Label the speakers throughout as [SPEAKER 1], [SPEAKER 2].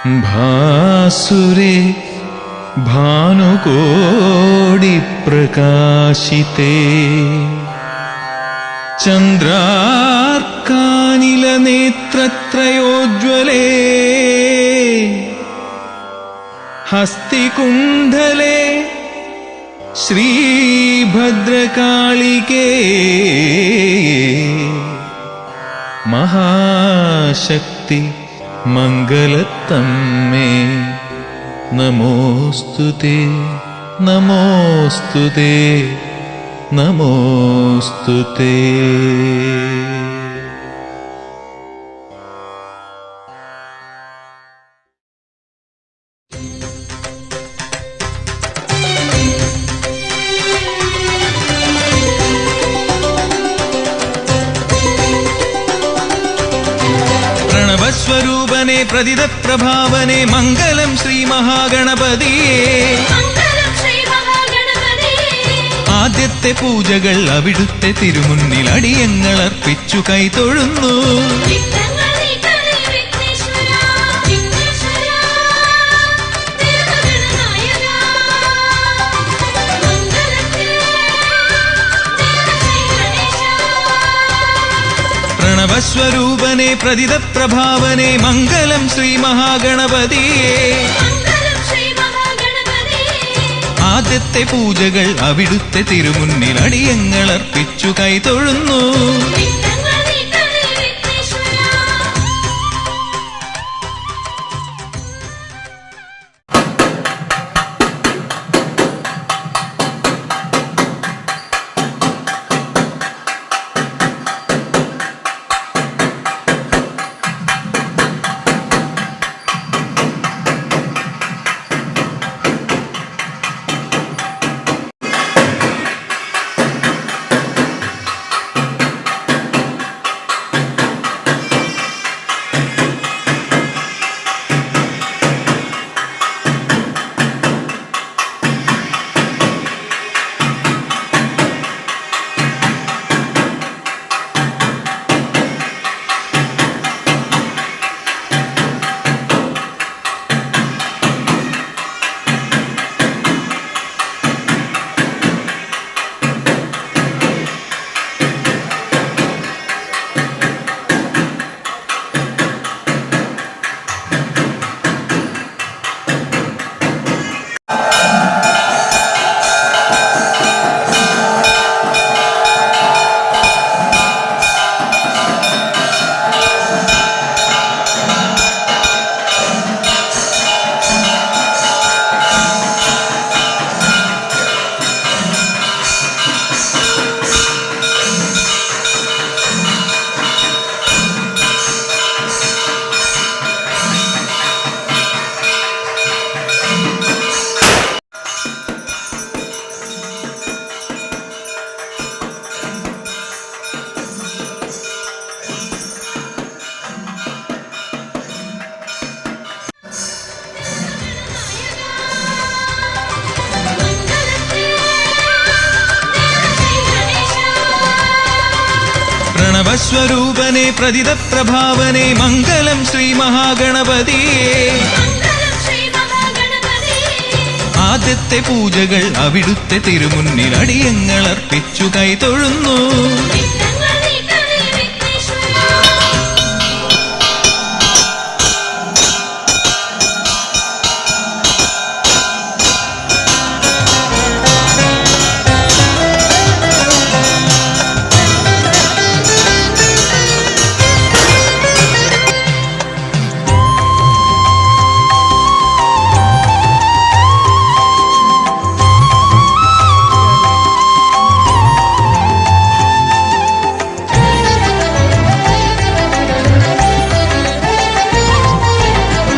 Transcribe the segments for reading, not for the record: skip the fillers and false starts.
[SPEAKER 1] ഭാസുരേ ഭാനുകോടി പ്രകാശിതേ ചന്ദ്രാർക്കാനില നേത്രത്രയോജ്വലേ ഹസ്തികുണ്ഡലേ ശ്രീഭദ്രകാളികേ മഹാശക്തി മംഗലത്തമ്മേ നമോസ്തുതേ നമോസ്തുതേ നമോസ്തുതേ. പ്രണവസ്വരൂപനെ പ്രതിത പ്രഭാവനെ മംഗളം ശ്രീ മഹാഗണപതിയേ. ആദ്യത്തെ പൂജകൾ അവിടുത്തെ തിരുമുന്നിൽ അടിയങ്ങൾ അർപ്പിച്ചു കൈതൊഴുന്നു. പ്രണവസ്വരൂപനെ പ്രതിത പ്രഭാവനെ മംഗളം ശ്രീ മഹാഗണപതിയേ. ആദ്യത്തെ പൂജകൾ അവിടുത്തെ തിരുമുന്നിൽ അടിയങ്ങൾ അർപ്പിച്ചു കൈതൊഴുന്നു. പ്രണവസ്വരൂപനെ പ്രതിത പ്രഭാവനെ മംഗളം ശ്രീ മഹാഗണപതിയേ. ആദ്യത്തെ പൂജകൾ അവിടുത്തെ തിരുമുന്നിൽ അടിയങ്ങൾ അർപ്പിച്ചു കൈതൊഴുന്നു.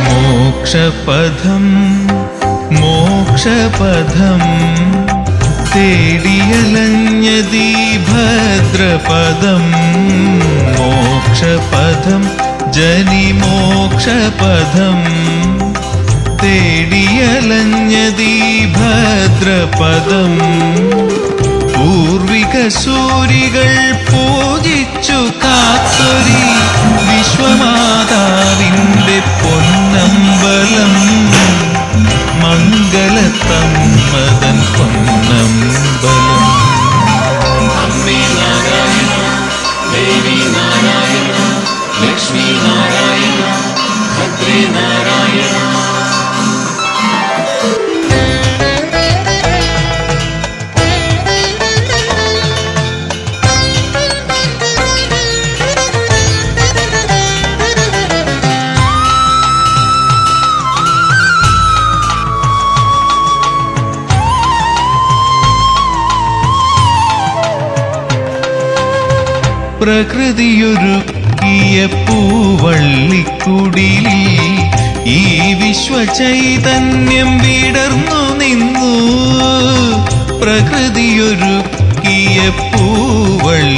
[SPEAKER 1] മോക്ഷപഥം മോക്ഷപഥം തേടിയലഞ്ഞതീ ഭദ്രപദം. മോക്ഷപഥം ജനിമോക്ഷപഥം തേടിയലഞ്ഞതീ ഭദ്രപദം. പൂർവിക സൂരികൾ പൂജിച്ചു കാത്തൊരി വിശ്വമാതാവിന്റെ പൊന്നമ്പലം. ലക്ഷ്മി നാരായണ ഭദ്രേ നാരായണ. പ്രകൃതിയൊരുക്കിയ പൂവള്ളിക്കുടിലിൽ ഈ വിശ്വചൈതന്യം വിടർന്നു നിന്നു. പ്രകൃതിയൊരുക്കിയ പൂവള്ളിക്കുടിലിൽ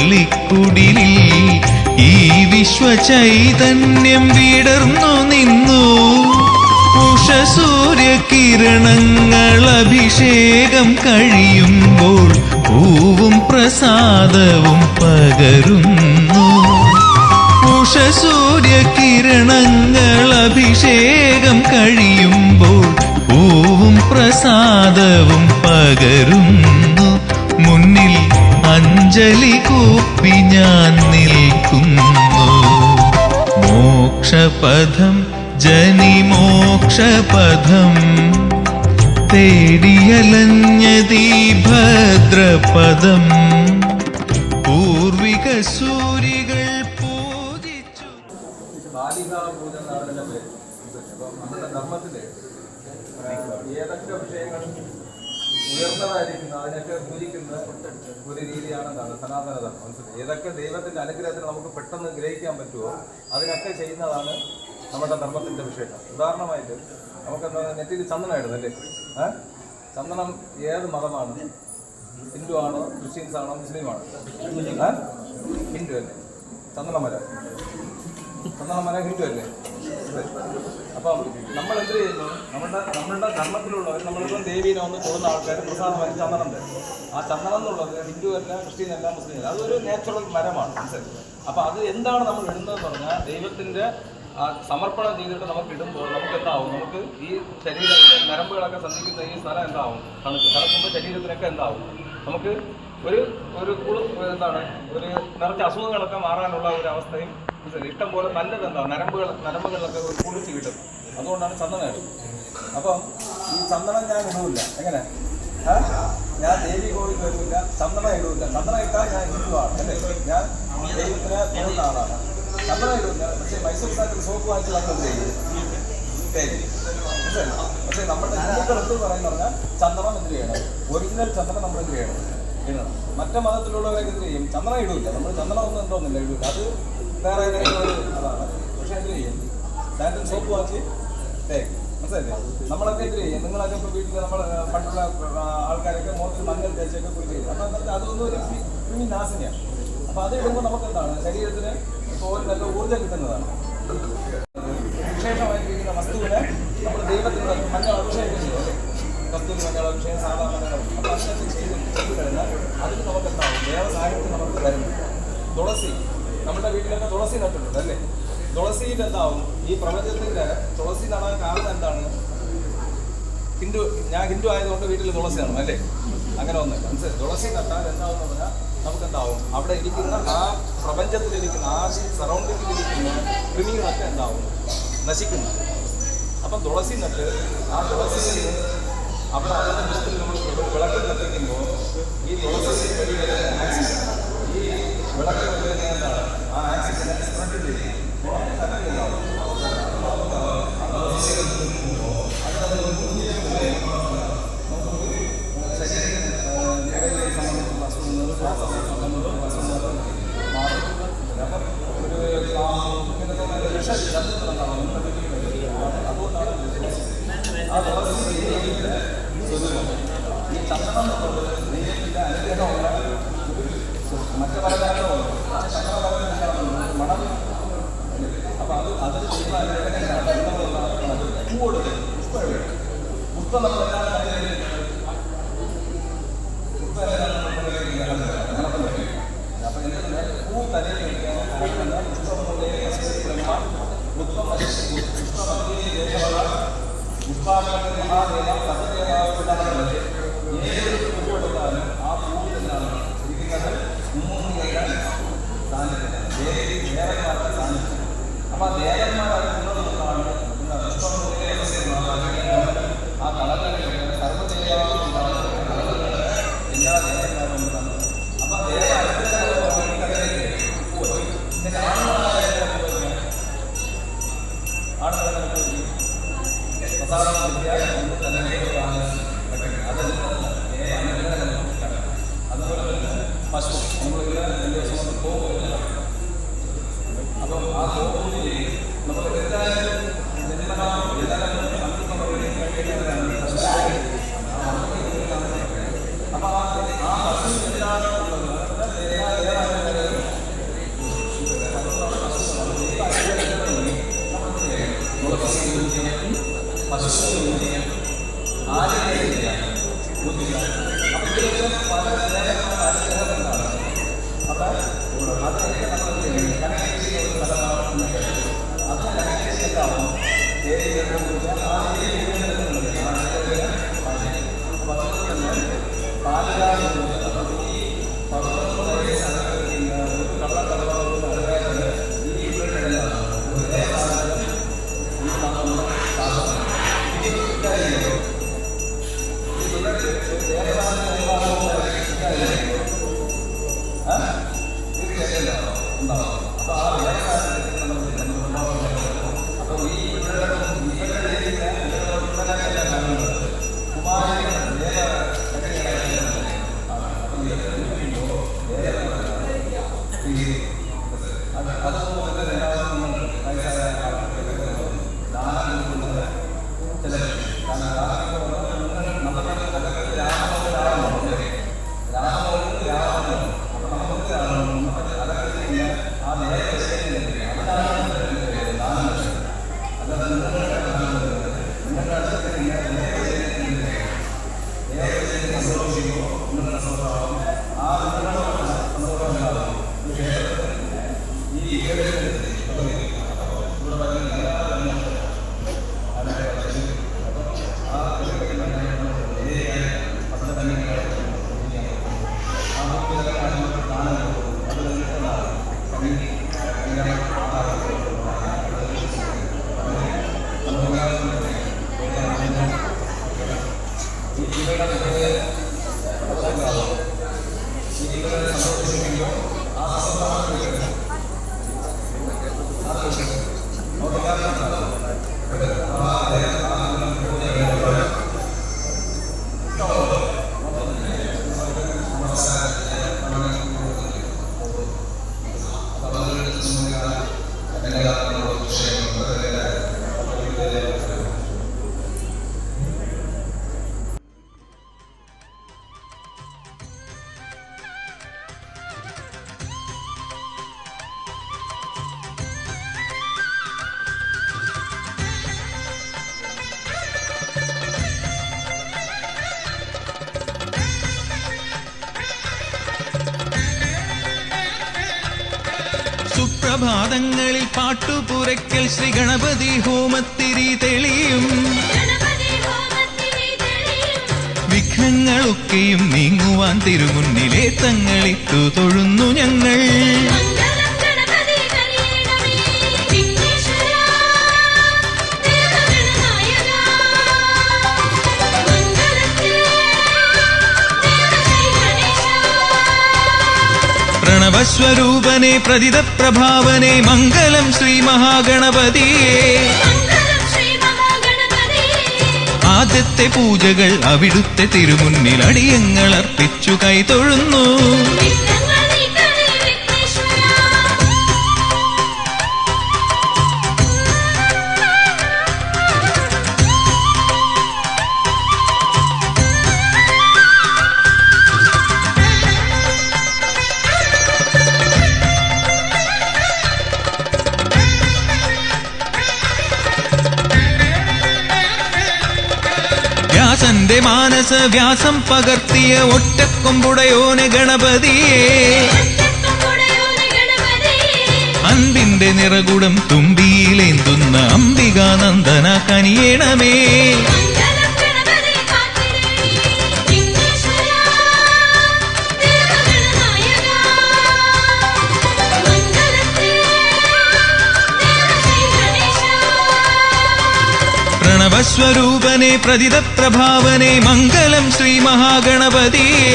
[SPEAKER 1] ഈ വിശ്വചൈതന്യം വിടർന്നു നിന്നു. ഉഷസൂര്യകിരണങ്ങൾ അഭിഷേകം കഴിയുമ്പോൾ പൂവും പ്രസാദവും പകരുന്നു. ഉഷസൂര്യകിരണങ്ങൾ അഭിഷേകം കഴിയുമ്പോൾ പൂവും പ്രസാദവും പകരുന്നു. മുന്നിൽ അഞ്ജലി കൂപ്പി ഞാൻ നിൽക്കുന്നു. മോക്ഷപഥം ജനിമോക്ഷപഥം തേടിയലഞ്ഞതീ ഭദ്രപദം. പൂർവിക സൂരികൾ പൂജിച്ചു.
[SPEAKER 2] ബാലികാപൂജ എന്നാണ് പേര്. അപ്പം നമ്മുടെ ധർമ്മത്തില് ഏതൊക്കെ വിഷയങ്ങൾ ഉയർന്നതായിരിക്കുന്നു അതിനൊക്കെ പൂജിക്കുന്ന ഒരു രീതിയാണെന്നാണ് സനാതന ധർമ്മം. മനസ്സിലായി? ഏതൊക്കെ ദൈവത്തിന്റെ അനുഗ്രഹത്തിന് നമുക്ക് പെട്ടെന്ന് ഗ്രഹിക്കാൻ പറ്റുമോ അതിനൊക്കെ ചെയ്യുന്നതാണ് നമ്മുടെ ധർമ്മത്തിന്റെ വിഷയം. ഉദാഹരണമായിട്ട് നമുക്കെന്താ നെറ്റിൽ ചന്ദനം ഇടുന്നല്ലേ? ചന്ദനം ഏത് മതമാണ്? ഹിന്ദു ആണോ, ക്രിസ്ത്യൻസ് ആണോ, മുസ്ലിമാണോ? ഹിന്ദു അല്ലേ? ചന്ദനമര ഹിന്ദു അല്ലേ? അപ്പം നമ്മൾ എന്ത് ചെയ്യുന്നു? നമ്മളുടെ ധർമ്മത്തിലുള്ളവർ നമ്മളിപ്പം ദേവീനെ ഒന്ന് തൊടുന്ന ആൾക്കാർ പ്രസാദമായി ചന്ദനം തരും. ആ ചന്ദനം എന്നുള്ളത് ഹിന്ദു അല്ല, ക്രിസ്ത്യൻ അല്ല, മുസ്ലിം അല്ല, അതൊരു നാച്ചുറൽ മരമാണ്. അപ്പം അത് എന്താണ് നമ്മൾ ഇടുന്നതെന്ന് പറഞ്ഞാൽ ദൈവത്തിൻ്റെ ആ സമർപ്പണം ചെയ്തിട്ട് നമുക്ക് ഇടുമ്പോൾ നമുക്ക് എന്താവും? നമുക്ക് ഈ ശരീരത്തിലെ നരമ്പുകളൊക്കെ സന്ധിക്കുന്ന ഈ സ്ഥലം എന്താവും? തണുക്കുമ്പോൾ ശരീരത്തിനൊക്കെ എന്താവും? നമുക്ക് ഒരു എന്താണ് ഒരു നിറച്ച അസുഖങ്ങളൊക്കെ മാറാനുള്ള ഒരു അവസ്ഥയും ഇഷ്ടം പോലെ നല്ലത് എന്താ നരമ്പുകളിലൊക്കെ ഒരു കുളിച്ച് കിട്ടും. അതുകൊണ്ടാണ് ചന്ദനം ഇടുന്നത്. അപ്പം ഈ ചന്ദനം ഞാൻ ഇടൂല്ല. എങ്ങനെ? ഞാൻ ദേവി കോവിൽ വരില്ല, ചന്ദനം ഇടൂല്ല. ചന്ദനം ഇട്ടാൽ ഞാൻ ഹിന്ദുവാണ് അല്ലേ? ഞാൻ ദൈവത്തിനെ തോന്നുന്ന ആളാണ്. ചന്ദനം ഇടൂല്ല. പക്ഷേ മൈസൂർ സാറ്റിൽ സോപ്പ് വാങ്ങിച്ച് നമ്മൾ ചെയ്യും. പക്ഷേ നമ്മുടെ ഹിന്ദുക്കൾ എന്ത് പറയുന്ന പറഞ്ഞാൽ ചന്ദനം എന്ത് ചെയ്യണം? ഒറിജിനൽ ചന്ദനം നമ്മൾ എന്ത് ചെയ്യണം? ഇടണം. മറ്റേ മതത്തിലുള്ളവരൊക്കെ എന്ത് ചെയ്യും? ചന്ദനം ഇടൂല്ല. നമ്മൾ ചന്ദനം ഒന്നും എന്തോന്നില്ല, ഇടൂല്ല. അത് വേറെ ഏതെങ്കിലും അതാണ്. പക്ഷെ എന്ത് ചെയ്യും? സാറ്റിൽ സോപ്പ് വാങ്ങിച്ച് തേക്കും. മനസ്സിലല്ലേ? നമ്മളൊക്കെ എന്ത് ചെയ്യും? നിങ്ങളൊക്കെ ഇപ്പോൾ വീട്ടിൽ നമ്മൾ പണ്ടുള്ള ആൾക്കാരൊക്കെ മുഖത്തിൽ മഞ്ഞൾ തേച്ചൊക്കെ കുറിച്ച് ചെയ്യും. അപ്പം എന്നിട്ട് അതൊന്നും ഒരു ക്രിമിനാശിനിയാണ്. അപ്പം അത് ഇടുമ്പോൾ നമുക്ക് എന്താണ്? ശരീരത്തിന് തോലിനൊക്കെ ഊർജ്ജം കിട്ടുന്നതാണ്. വിശേഷമായിരിക്കുന്ന വസ്തുവിനെ നമ്മൾ ദൈവത്തിൻ്റെ മഞ്ഞൾ അഭിഷേകം ചെയ്യും. കസ്തൂരി മഞ്ഞൾ അഭിഷേകം, സാധാരണ മഞ്ഞൾ. അപ്പം അതിനൊക്കെ ചെയ്ത് കഴിഞ്ഞാൽ അതിന് നമുക്ക് എന്താവും? വേറെ സാഹചര്യം നമുക്ക് തരുന്നു. തുളസി, നമ്മുടെ വീട്ടിലൊക്കെ തുളസി നട്ടിട്ടുണ്ട് അല്ലേ? തുളസിയിൽ എന്താവും? ഈ പ്രപഞ്ചത്തിൻ്റെ തുളസി നടാൻ കാരണം എന്താണ്? ഞാൻ ഹിന്ദു ആയതുകൊണ്ട് വീട്ടിൽ തുളസി നടും അല്ലേ? അങ്ങനെ ഒന്നുമില്ല. മനസ്സിലായി? തുളസി നട്ടാൽ എന്താവെന്ന് പറഞ്ഞാൽ നമുക്ക് എന്താവും? അവിടെ ഇരിക്കുന്ന ആ പ്രപഞ്ചത്തിലിരിക്കുന്ന ആ സറൗണ്ടിങ്ങിലിരിക്കുന്ന കൃമികളൊക്കെ എന്താവും? നശിക്കുന്നു. അപ്പം തുളസി നട്ട് ആ തുളസി അവിടെ അതിൻ്റെ മുഖത്തിൽ നമ്മൾ വിളക്ക് കത്തിക്കുമ്പോൾ ഈ തുളസി ഈ വിളക്ക് എന്താണ്? ആ ആക്സിഡന്റ് സ്പ്രെഡ് ചെയ്യും. ഈ ചന്ദനം അനുഗ്രഹമുള്ള മറ്റു പല കാര്യങ്ങളുണ്ട്. മണം. അപ്പം അത് പൂ കൊടുക്കും. പുഷ്പം നമ്മൾ അപ്പം എന്തെന്ന് പൂ തലയിൽ പുഷ്പാടനത്തിന് മഹാദേവ സത്യദേവാണ്. ഏതൊരു പൂ എടുത്താലും ആ പൂവിൽ നിന്നാണ് ഇരിക്കുന്നത്. 3 സാന്നിധ്യം വേറെ സാന്നിധ്യം. പ്രസാദം കിട്ടിയാൽ ഒന്ന് തന്നെ അതുപോലെ തന്നെ പശു നമ്മളിങ്ങനെ 2 ദിവസം കൊണ്ട് പോകും. അപ്പം ആ പോകുന്ന നമ്മൾ എന്തായാലും അപ്പൊ ആ പശു
[SPEAKER 1] സുപ്രഭാതങ്ങളിൽ പാട്ടുപുരയ്ക്കൽ ശ്രീ ഗണപതി ഹോമത്തിരി തെളിയും. വിഘ്നങ്ങളൊക്കെയും നീങ്ങുവാൻ തിരുമുന്നിലെ തങ്ങളിട്ടു തൊഴുന്നു ഞങ്ങൾ. പ്രണവസ്വരൂപനെ പ്രതിത പ്രഭാവനെ മംഗളം ശ്രീ മഹാഗണപതിയേ. ആദ്യത്തെ പൂജകൾ അവിടുത്തെ തിരുമുന്നിൽ അടിയങ്ങൾ അർപ്പിച്ചു കൈതൊഴുന്നു. വ്യാസന്റെ മാനസ വ്യാസം പകർത്തിയ ഒറ്റക്കൊമ്പുടയോനെ ഗണപതിയേ. അൻപിന്റെ നിറകുടം തുമ്പിയിലേന്തുന്ന അംബികാനന്ദന കനിയേണമേ. പ്രണവസ്വരൂപനെ പ്രതിത പ്രഭാവനെ മംഗളം ശ്രീ മഹാഗണപതിയേ.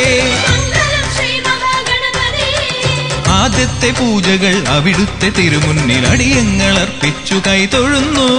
[SPEAKER 1] ആദ്യത്തെ പൂജകൾ അവിടുത്തെ തിരുമുന്നിൽ അടിയങ്ങൾ അർപ്പിച്ചു കൈതൊഴുന്നു.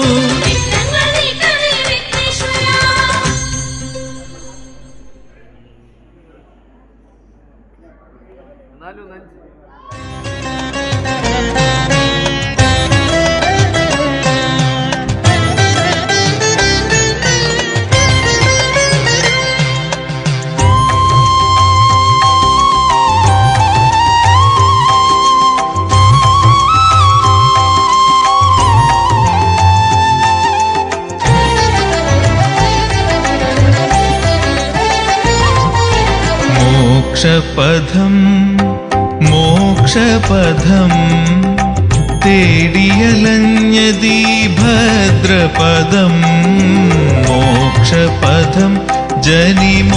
[SPEAKER 1] മോക്ഷപഥം മോക്ഷപഥം തേടിയലഞ്ഞതീ ഭദ്രപദം മോക്ഷപഥം ജനിമോക്ഷപഥം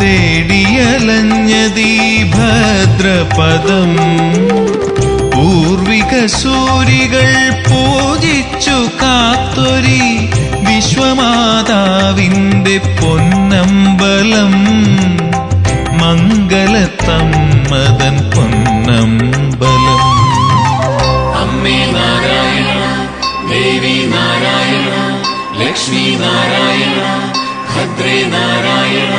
[SPEAKER 1] തേടിയലഞ്ഞതീ ഭദ്രപദം പൂർവിക സൂരികൾ പൂജിച്ചു കാത്തൊരി വിശ്വമാതാവിന്റെ പൊന്നമ്പലം മംഗലത്തമ്മതൻ പൊന്നമ്പലം.
[SPEAKER 3] അമ്മേ നാരായണ, ദേവി നാരായണ, ലക്ഷ്മി നാരായണ, ഭദ്രേ നാരായണ.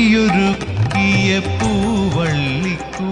[SPEAKER 1] പ്രകൃതിയൊരുക്കിയ പൂവള്ളിക്കൂ